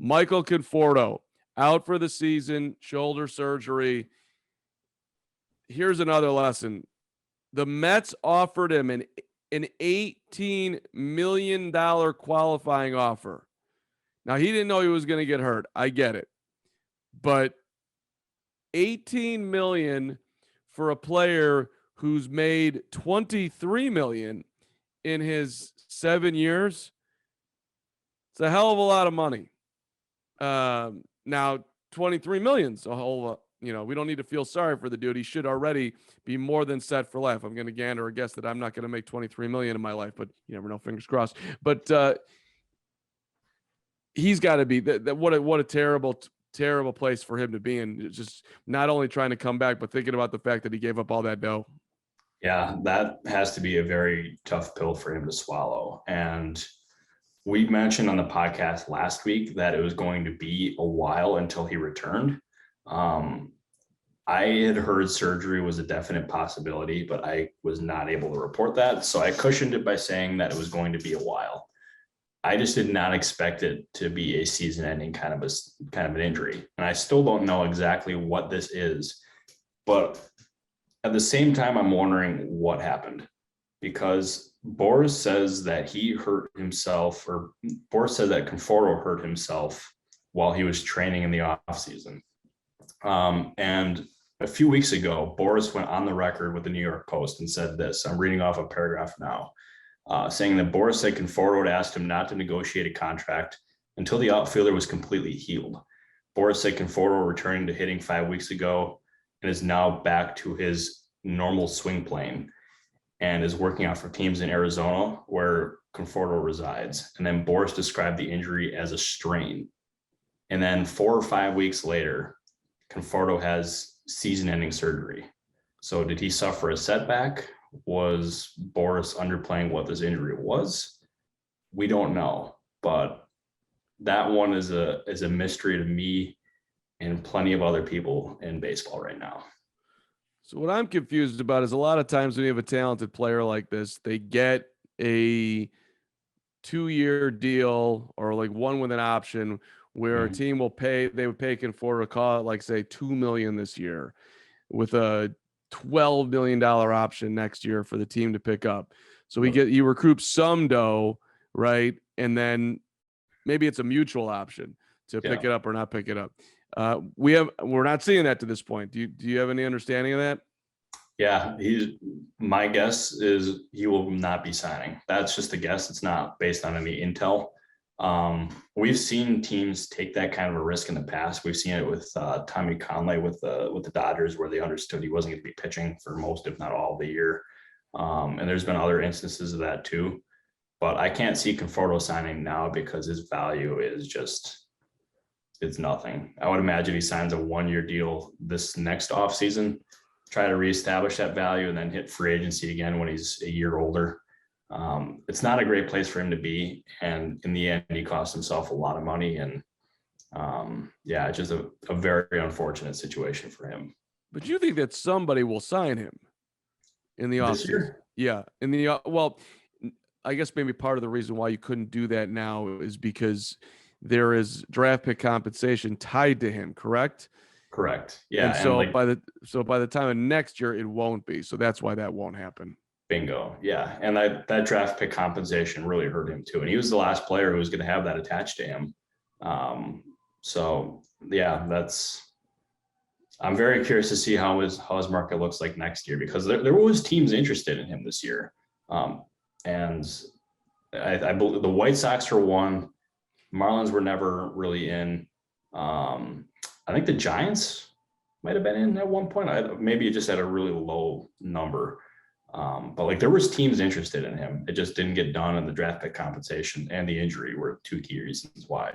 Michael Conforto, out for the season, shoulder surgery. Here's another lesson. The Mets offered him an $18 million qualifying offer. Now, he didn't know he was going to get hurt. I get it. But $18 million for a player who's made $23 million in his 7 years, it's a hell of a lot of money. Now, $23 million's a whole lot. We don't need to feel sorry for the dude. He should already be more than set for life. I'm going to gander a guess that I'm not going to make $23 million in my life, but you never know. Fingers crossed. But he's got to be what a terrible place for him to be in. Just not only trying to come back, but thinking about the fact that he gave up all that dough. Yeah, that has to be a very tough pill for him to swallow. And we mentioned on the podcast last week that it was going to be a while until he returned. I had heard surgery was a definite possibility, but I was not able to report that. So I cushioned it by saying that it was going to be a while. I just did not expect it to be a season-ending kind of an injury. And I still don't know exactly what this is, but at the same time, I'm wondering what happened, because Boris says that he hurt himself, or Boris said that Conforto hurt himself while he was training in the off season. And a few weeks ago, Boris went on the record with the New York Post and said this. I'm reading off a paragraph now, saying that Boris said Conforto had asked him not to negotiate a contract until the outfielder was completely healed. Boris said Conforto returning to hitting 5 weeks ago and is now back to his normal swing plane and is working out for teams in Arizona where Conforto resides. And then Boris described the injury as a strain. And then 4 or 5 weeks later, Conforto has season-ending surgery. So did he suffer a setback? Was Boris underplaying what this injury was? We don't know, but that one is a mystery to me and plenty of other people in baseball right now. So what I'm confused about is a lot of times when you have a talented player like this, they get a 2-year deal or like one with an option where a team would pay Conforto, call it like say $2 million this year with a $12 million option next year for the team to pick up. So you recoup some dough, right? And then maybe it's a mutual option to pick it up or not pick it up. We're not seeing that to this point. Do you have any understanding of that? Yeah, my guess is he will not be signing. That's just a guess. It's not based on any intel. We've seen teams take that kind of a risk in the past. We've seen it with Tommy Conley with the Dodgers, where they understood he wasn't going to be pitching for most, if not all, of the year. And there's been other instances of that too. But I can't see Conforto signing now because his value is it's nothing. I would imagine he signs a 1-year deal this next offseason, try to reestablish that value, and then hit free agency again when he's a year older. It's not a great place for him to be. And in the end, he cost himself a lot of money. And it's just a very unfortunate situation for him. But you think that somebody will sign him in the offseason? Yeah. I guess maybe part of the reason why you couldn't do that now is because there is draft pick compensation tied to him, correct? Correct. Yeah. And so by the time of next year, it won't be. So that's why that won't happen. Bingo. Yeah. And that draft pick compensation really hurt him too. And he was the last player who was going to have that attached to him. I'm very curious to see how his market looks like next year, because there was teams interested in him this year. And I believe the White Sox are one. Marlins were never really in. I think the Giants might have been in at one point. Maybe it just had a really low number. But there was teams interested in him. It just didn't get done, and the draft pick compensation and the injury were two key reasons why.